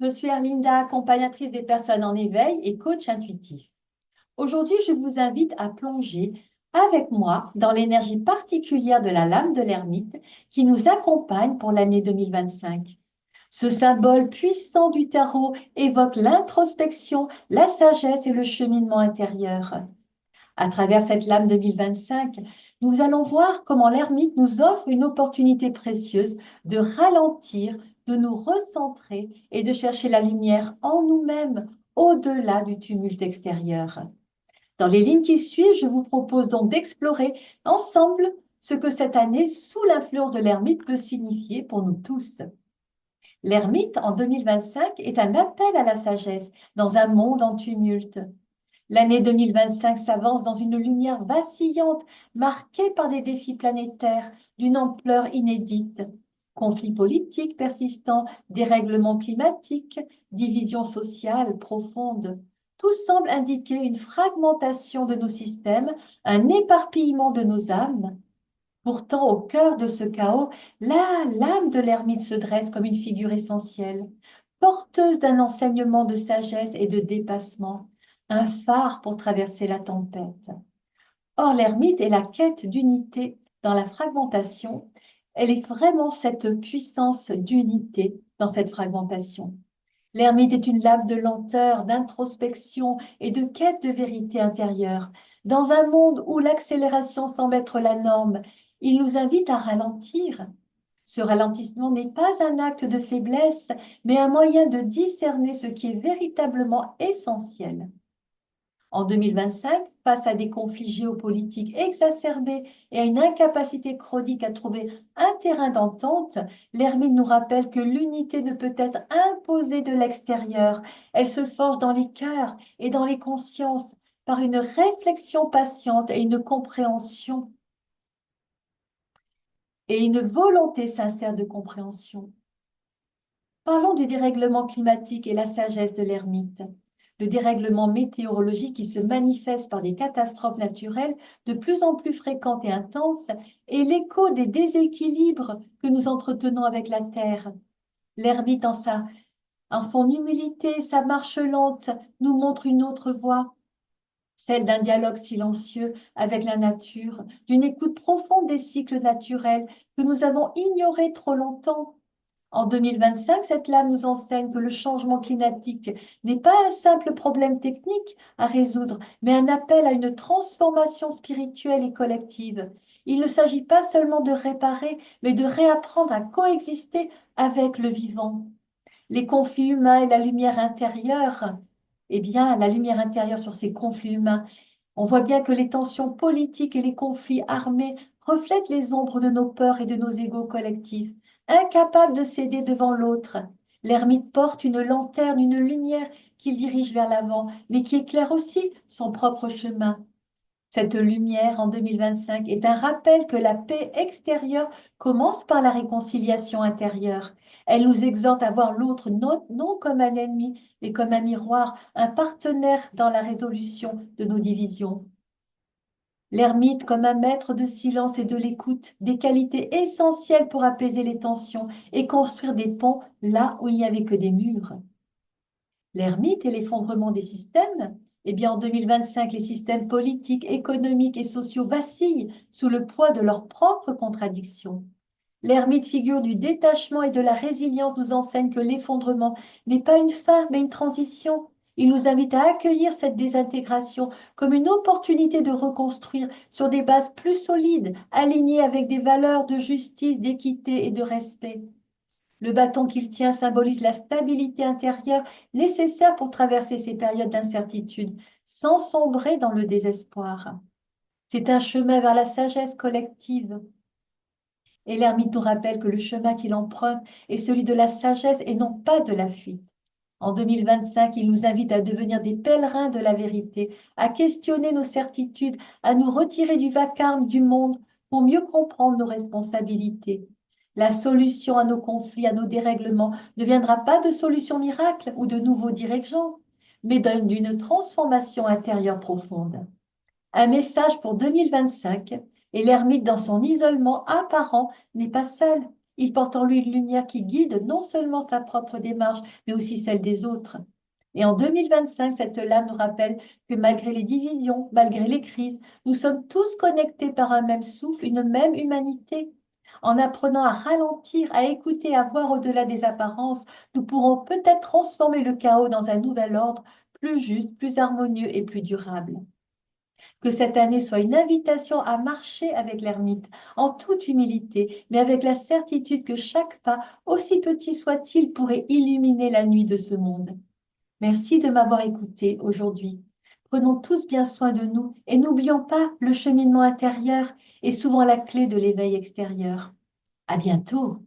Je suis Arlinda, accompagnatrice des personnes en éveil et coach intuitif. Aujourd'hui, je vous invite à plonger avec moi dans l'énergie particulière de la lame de l'ermite qui nous accompagne pour l'année 2025. Ce symbole puissant du tarot évoque l'introspection, la sagesse et le cheminement intérieur. À travers cette lame 2025, nous allons voir comment l'ermite nous offre une opportunité précieuse de ralentir, de nous recentrer et de chercher la lumière en nous-mêmes, au-delà du tumulte extérieur. Dans les lignes qui suivent, je vous propose donc d'explorer ensemble ce que cette année, sous l'influence de l'ermite, peut signifier pour nous tous. L'ermite, en 2025, est un appel à la sagesse dans un monde en tumulte. L'année 2025 s'avance dans une lumière vacillante, marquée par des défis planétaires d'une ampleur inédite. Conflits politiques persistants, dérèglements climatiques, divisions sociales profondes. Tout semble indiquer une fragmentation de nos systèmes, un éparpillement de nos âmes. Pourtant, au cœur de ce chaos, l'âme de l'ermite se dresse comme une figure essentielle, porteuse d'un enseignement de sagesse et de dépassement, un phare pour traverser la tempête. Or, l'ermite est la quête d'unité dans la fragmentation. Elle est vraiment cette puissance d'unité dans cette fragmentation. L'ermite est une lame de lenteur, d'introspection et de quête de vérité intérieure. Dans un monde où l'accélération semble être la norme, il nous invite à ralentir. Ce ralentissement n'est pas un acte de faiblesse, mais un moyen de discerner ce qui est véritablement essentiel. En 2025, face à des conflits géopolitiques exacerbés et à une incapacité chronique à trouver un terrain d'entente, l'ermite nous rappelle que l'unité ne peut être imposée de l'extérieur. Elle se forge dans les cœurs et dans les consciences par une réflexion patiente et une compréhension et une volonté sincère de compréhension. Parlons du dérèglement climatique et la sagesse de l'ermite. Le dérèglement météorologique qui se manifeste par des catastrophes naturelles de plus en plus fréquentes et intenses est l'écho des déséquilibres que nous entretenons avec la Terre. L'ermite, en son humilité, sa marche lente, nous montre une autre voie, celle d'un dialogue silencieux avec la nature, d'une écoute profonde des cycles naturels que nous avons ignorés trop longtemps. En 2025, cette lame nous enseigne que le changement climatique n'est pas un simple problème technique à résoudre, mais un appel à une transformation spirituelle et collective. Il ne s'agit pas seulement de réparer, mais de réapprendre à coexister avec le vivant. Les conflits humains et la lumière intérieure, eh bien, la lumière intérieure sur ces conflits humains, on voit bien que les tensions politiques et les conflits armés reflètent les ombres de nos peurs et de nos égos collectifs. Incapable de céder devant l'autre, l'ermite porte une lanterne, une lumière qu'il dirige vers l'avant, mais qui éclaire aussi son propre chemin. Cette lumière en 2025 est un rappel que la paix extérieure commence par la réconciliation intérieure. Elle nous exhorte à voir l'autre non comme un ennemi, mais comme un miroir, un partenaire dans la résolution de nos divisions. L'ermite comme un maître de silence et de l'écoute, des qualités essentielles pour apaiser les tensions et construire des ponts là où il n'y avait que des murs. L'ermite et l'effondrement des systèmes, eh bien en 2025, les systèmes politiques, économiques et sociaux vacillent sous le poids de leurs propres contradictions. L'ermite, figure du détachement et de la résilience, nous enseigne que l'effondrement n'est pas une fin, mais une transition. Il nous invite à accueillir cette désintégration comme une opportunité de reconstruire sur des bases plus solides, alignées avec des valeurs de justice, d'équité et de respect. Le bâton qu'il tient symbolise la stabilité intérieure nécessaire pour traverser ces périodes d'incertitude sans sombrer dans le désespoir. C'est un chemin vers la sagesse collective. Et l'ermite nous rappelle que le chemin qu'il emprunte est celui de la sagesse et non pas de la fuite. En 2025, il nous invite à devenir des pèlerins de la vérité, à questionner nos certitudes, à nous retirer du vacarme du monde pour mieux comprendre nos responsabilités. La solution à nos conflits, à nos dérèglements, ne viendra pas de solutions miracles ou de nouveaux dirigeants, mais d'une transformation intérieure profonde. Un message pour 2025, et l'ermite dans son isolement apparent n'est pas seul. Il porte en lui une lumière qui guide non seulement sa propre démarche, mais aussi celle des autres. Et en 2025, cette lame nous rappelle que malgré les divisions, malgré les crises, nous sommes tous connectés par un même souffle, une même humanité. En apprenant à ralentir, à écouter, à voir au-delà des apparences, nous pourrons peut-être transformer le chaos dans un nouvel ordre plus juste, plus harmonieux et plus durable. Que cette année soit une invitation à marcher avec l'ermite en toute humilité, mais avec la certitude que chaque pas, aussi petit soit-il, pourrait illuminer la nuit de ce monde. Merci de m'avoir écouté aujourd'hui. Prenons tous bien soin de nous et n'oublions pas, le cheminement intérieur est souvent la clé de l'éveil extérieur. À bientôt.